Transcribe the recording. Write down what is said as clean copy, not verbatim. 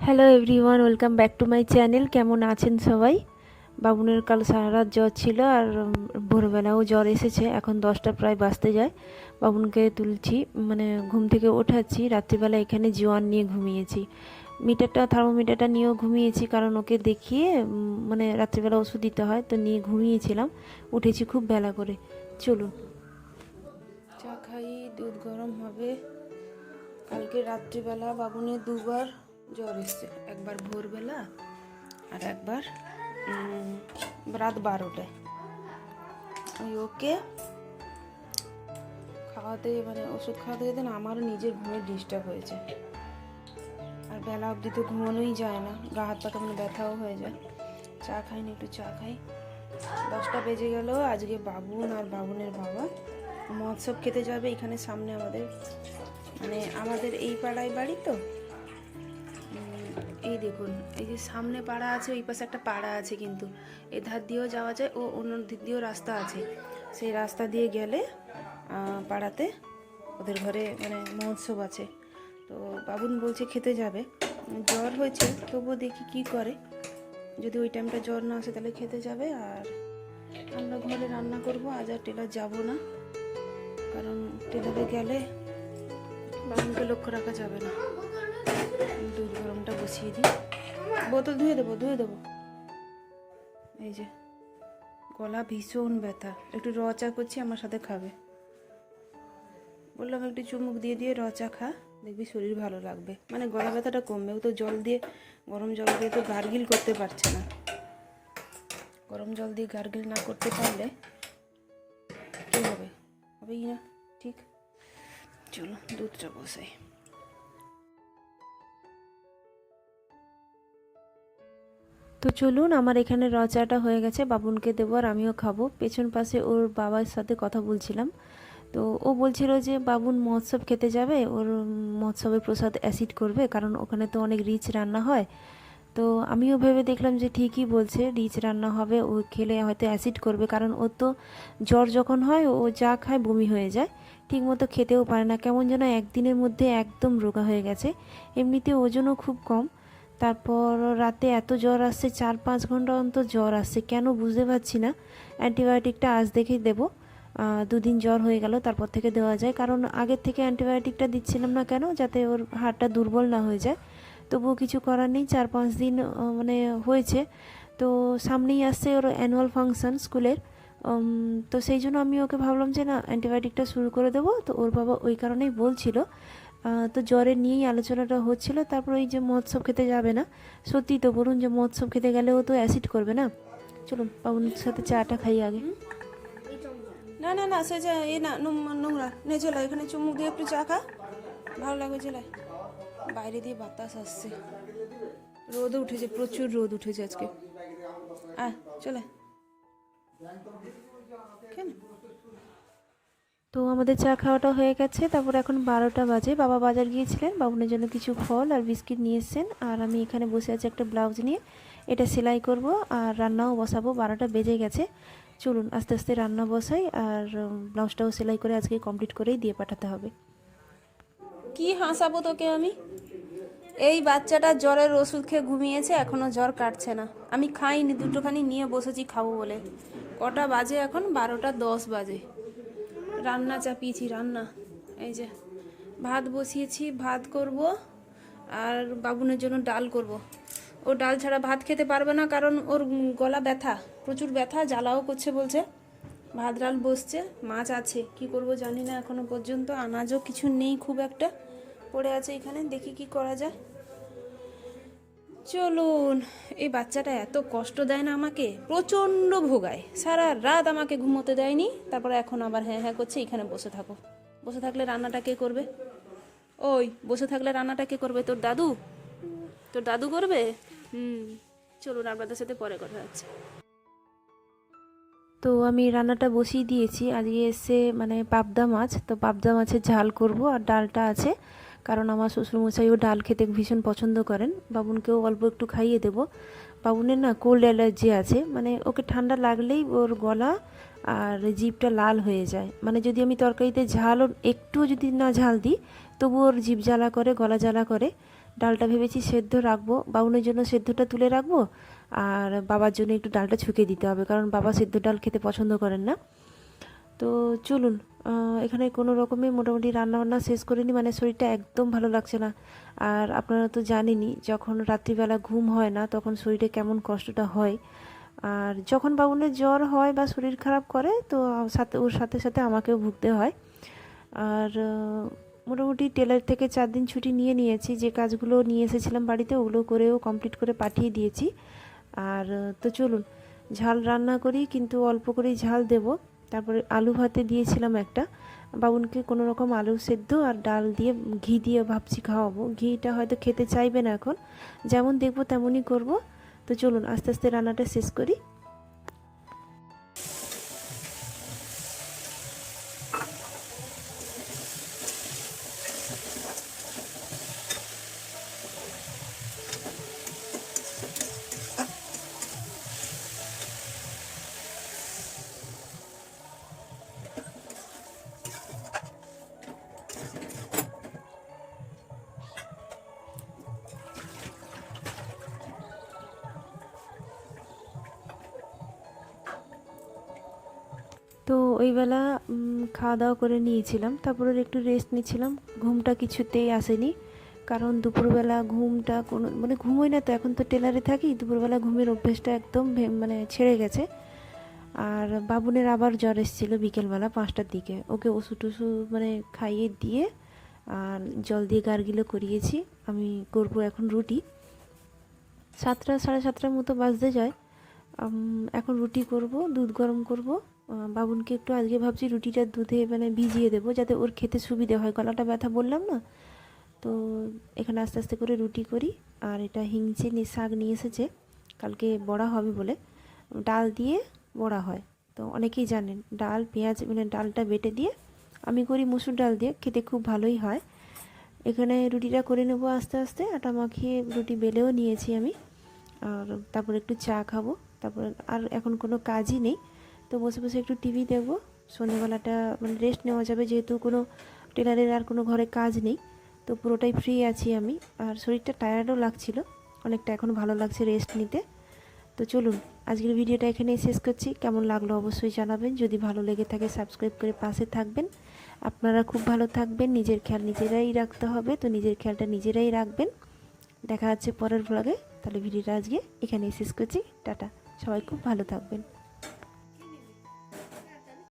Hello everyone, welcome back to my channel. কেমন আছেন সবাই? বাবুনের কাল সারা রাত জ্বর ছিল আর ভোরবেলাও জ্বর এসেছে। এখন 10টা প্রায় বাজতে যায়। বাবুনকে তুলছি, মানে ঘুম থেকে ওঠাচ্ছি। রাত্রিবেলা এখানে জোয়ান নিয়ে ঘুমিয়েছি, থার্মোমিটারটা নিয়েও ঘুমিয়েছি, কারণ ওকে দেখিয়ে মানে রাত্রিবেলা ওষুধ দিতে হয়, তো নিয়ে ঘুমিয়েছিলাম। উঠেছি খুব বেলা করে। চলুন চা খাই, দুধ গরম হবে। কালকে রাত্রিবেলা বাবুনের দুবার জ্বর এসছে, একবার ভোরবেলা আর একবার রাত 12টায়। ওকে খাওয়াতে, মানে ওষুধ খাওয়াতে যেতে না আমারও নিজের ঘুমের ডিস্টার্ব হয়েছে। আর বেলা অবধি তো ঘুমানোই যায় না, গা হাত পা কেমন ব্যথাও হয়ে যায়। চা খাইনি, একটু চা খাই। 10টা বেজে গেল। আজকে বাবুন আর বাবুনের বাবা মহোৎসব খেতে যাবে। এখানে সামনে আমাদের এই পাড়ায় বাড়ি তো। এই দেখুন, এই যে সামনে পাড়া আছে, ওই পাশে একটা পাড়া আছে, কিন্তু এধার দিয়েও যাওয়া যায় ও অন্য দিক দিয়েও রাস্তা আছে। সেই রাস্তা দিয়ে গেলে পাড়াতে ওদের ঘরে মহোৎসব আছে। তো বাবুন বলছে খেতে যাবে। জ্বর হয়েছে, তবুও দেখি কি করে। যদি ওই টাইমটা জ্বর না আসে তাহলে খেতে যাবে। আর আমরা ঘরে রান্না করব। আজ আর টেলার যাবো না, কারণ টেলারে গেলে বাবুনকে লক্ষ্য রাখা যাবে না। দুধ গরমটা বসিয়ে দিই। বোতল ধুয়ে দেবো। এই যে গলা ভীষণ ব্যথা, একটু র চা করছি, আমার সাথে খাবে। বললাম একটু চুমুক দিয়ে দিয়ে র চা খা, দেখবি শরীর ভালো লাগবে, মানে গলা ব্যথাটা কমবে। ও তো গরম জল দিয়ে তো গার্গিল করতে পারছে না। গরম জল দিয়ে গার্গিল না করতে পারলে কী হবে? হবেই না, ঠিক। চলো দুধটা বসাই। তো চলুন, আমার এখানে র চাটা হয়ে গেছে, বাবুনকে দেবো আর আমিও খাবো। পেছন পাশে ওর বাবার সাথে কথা বলছিলাম। তো ও বলছিল যে বাবুন মহোৎসব খেতে যাবে, ওর মহোৎসবের প্রসাদ অ্যাসিড করবে, কারণ ওখানে তো অনেক রিচ রান্না হয়। তো আমিও ভেবে দেখলাম যে ঠিকই বলছে, রিচ রান্না হবে, ও খেলে হয়তো অ্যাসিড করবে, কারণ ও তো জ্বর যখন হয় ও যা খায় বমি হয়ে যায়, ঠিকমতো খেতেও পারে না, কেমন যেন একদিনের মধ্যে একদম রোগা হয়ে গেছে। এমনিতে ওজনও খুব কম। তারপর রাতে এত জ্বর আসছে, 4-5 ঘন্টা অন্তর জ্বর আসছে, কেন বুঝতে পারছি না। অ্যান্টিবায়োটিকটা আজ দেখেই দেবো। 2 দিন জ্বর হয়ে গেল, তারপর থেকে দেওয়া যায়, কারণ আগের থেকে অ্যান্টিবায়োটিকটা দিচ্ছিলাম না কেন, যাতে ওর হাড়টা দুর্বল না হয়ে যায়। তবুও কিছু করার নেই, 4-5 দিন হয়েছে। তো সামনেই আসছে ওর অ্যানুয়াল ফাংশন স্কুলের। তো সেই জন্য আমি ওকে ভাবলাম যে না, অ্যান্টিবায়োটিকটা শুরু করে দেবো। তো ওর বাবা ওই কারণেই বলছিল। তো জ্বরের নিয়েই আলোচনাটা হচ্ছিল। তারপর ওই যে মহোৎসব খেতে যাবে না, সত্যি তো বলুন, যে মহোৎসব খেতে গেলেও তো অ্যাসিড করবে না। চলুন বাবুর সাথে চাটা খাই আগে। না না না, সে না নোংরা নে, চলো এখানে চুমুক দিয়ে একটু চা খা, ভালো লাগবে। চলে, বাইরে দিয়ে বাতাস আসছে, রোদ উঠেছে, প্রচুর রোদ উঠেছে আজকে। চলে কেন। তো আমাদের চা খাওয়াটা হয়ে গেছে। তারপর এখন 12টা বাজে। বাবা বাজার গিয়েছিলেন, বাবুনের জন্য কিছু ফল আর বিস্কিট নিয়ে এসছেন। আর আমি এখানে বসে আছি একটা ব্লাউজ নিয়ে, এটা সেলাই করব আর রান্নাও বসাবো। 12টা বেজে গেছে। চলুন আস্তে আস্তে রান্না বসাই, আর ব্লাউজটাও সেলাই করে আজকে কমপ্লিট করেই দিয়ে পাঠাতে হবে। কি হাসাবো তোকে আমি? এই বাচ্চাটা জ্বরের ওষুধ খেয়ে ঘুমিয়েছে, এখনও জ্বর কাটছে না। আমি খাইনি, দুটোখানি নিয়ে বসেছি খাবো বলে। কটা বাজে এখন? 12টা 10 বাজে। রান্না চাপিয়েছি, রান্না এই যে ভাত বসিয়েছি, ভাত করব আর বাবুনের জন্য ডাল করব। ও ডাল ছাড়া ভাত খেতে পারবে না, কারণ ওর গলা ব্যথা, প্রচুর ব্যথা, জ্বালাও করছে বলছে। ভাত ডাল বসছে, মাছ আছে, কি করব জানি না এখনো পর্যন্ত। আনাজও কিছু নেই, খুব একটা পড়ে আছে এখানে, দেখি কি করা যায়। চলুন। এই বাচ্চাটা এত কষ্ট দেয় না আমাকে, প্রচণ্ড ভোগায়, সারা রাত আমাকে ঘুমোতে দেয়নি। তারপরে এখন আবার হ্যাঁ হ্যাঁ করছে, এখানে বসে থাকো। বসে থাকলে রান্নাটা কে করবে? ওই বসে থাকলে রান্নাটা কে করবে? তোর দাদু? তোর দাদু করবে? চলুন, আপনাদের সাথে পরে কথা হচ্ছে। তো আমি রান্নাটা বসিয়ে দিয়েছি। আজকে এসে পাবদা মাছ, তো পাবদা মাছের ঝাল করব আর ডালটা আছে, কারণ আমার শ্বশুরমশাইও ডাল খেতে ভীষণ পছন্দ করেন। বাবুনকেও অল্প একটু খাইয়ে দেবো। বাবুনের না কোল্ড অ্যালার্জি আছে, ওকে ঠান্ডা লাগলেই ওর গলা আর জিভটা লাল হয়ে যায়। যদি আমি তরকারিতে ঝাল একটুও যদি না ঝাল দিই, তবু ওর জিভ জ্বালা করে, গলা জ্বালা করে। ডালটা ভেবেছি সেদ্ধ রাখবো, বাবুনের জন্য সেদ্ধটা তুলে রাখবো, আর বাবার জন্য একটু ডালটা ছুঁকে দিতে হবে, কারণ বাবা সেদ্ধ ডাল খেতে পছন্দ করেন না। তো চলুন, এখানে কোনো রকমে মোটামুটি রান্নাবান্না শেষ করে নিই, মানে শরীরটা একদম ভালো লাগছে না। আর আপনারা তো জানেনই, যখন রাত্রিবেলা ঘুম হয় না তখন শরীরে কেমন কষ্টটা হয়। আর যখন বাবুনের জ্বর হয় বা শরীর খারাপ করে, তো ওর সাথে সাথে আমাকেও ভুগতে হয়। আর মোটামুটি টেলার থেকে 4 দিন ছুটি নিয়ে নিয়েছি, যে কাজগুলো নিয়ে এসেছিলাম বাড়িতে ওগুলো করেও কমপ্লিট করে পাঠিয়ে দিয়েছি। আর তো চলুন ঝাল রান্না করি, কিন্তু অল্প করেই ঝাল দেব। তারপরে আলু ভাতে দিয়েছিলাম একটা, বাবুনকে কোনো রকম আলু সেদ্ধ আর ডাল দিয়ে ঘি দিয়ে ভাবছি খাওয়াবো। ঘিটা হয়তো খেতে চাইবে না এখন, যেমন দেখবো তেমনই করব। তো চলুন আস্তে আস্তে রান্নাটা শেষ করি। তো ওই বেলা খাওয়া দাওয়া করে নিয়েছিলাম, তারপরে একটু রেস্ট নিচ্ছিলাম। ঘুমটা কিছুতেই আসেনি, কারণ দুপুরবেলা ঘুমটা কোনো মানে ঘুমোই না, তো এখন তো টেলারে থাকি, দুপুরবেলা ঘুমের অভ্যেসটা একদম মানে ছেড়ে গেছে। আর বাবুনের আবার জ্বর এসেছিলো বিকেলবেলা 5টার দিকে, ওকে ওষুধ টষুধ মানে খাইয়ে দিয়ে আর জল দিয়ে গার্গিলও করিয়েছি। আমি করব এখন রুটি, 7টা সাড়ে 7টার মতো বাজতে যায়। এখন রুটি করব, দুধ গরম করব। বাবুনকে একটু আজকে ভাবছি রুটিটা দুধে মানে ভিজিয়ে দেবো, যাতে ওর খেতে সুবিধে হয়, গলাটা ব্যথা বললাম না। তো এখানে আস্তে আস্তে করে রুটি করি। আর এটা হিংচে শাক নিয়ে এসেছে, কালকে বড়া হবে বলে, ডাল দিয়ে বড়া হয়। তো অনেকেই জানেন, ডাল পেঁয়াজ মানে ডালটা বেটে দিয়ে, আমি করি মুসুর ডাল দিয়ে, খেতে খুব ভালোই হয়। এখানে রুটিটা করে নেব আস্তে আস্তে, আটা মাখিয়ে রুটি বেলেও নিয়েছি আমি। আর তারপর একটু চা খাবো, তারপর আর এখন কোনো কাজই নেই, তো বসে বসে একটু টিভি দেখবো। সন্ধ্যেবেলাটা মানে রেস্ট নেওয়া যাবে, যেহেতু কোনো টেলারের আর কোনো ঘরে কাজ নেই, তো পুরোটাই ফ্রি আছি আমি। আর শরীরটা টায়ার্ডও লাগছিল অনেকটা, এখন ভালো লাগছে রেস্ট নিতে। তো চলুন আজকের ভিডিওটা এখানেই শেষ করছি। কেমন লাগলো অবশ্যই জানাবেন, যদি ভালো লেগে থাকে সাবস্ক্রাইব করে পাশে থাকবেন। আপনারা খুব ভালো থাকবেন, নিজের খেয়াল নিজেরাই রাখতে হবে, তো নিজের খেয়ালটা নিজেরাই রাখবেন। দেখা হচ্ছে পরের ব্লগে। তাহলে ভিডিওটা আজকে এখানেই শেষ করছি, টাটা, সবাই খুব ভালো থাকবেন।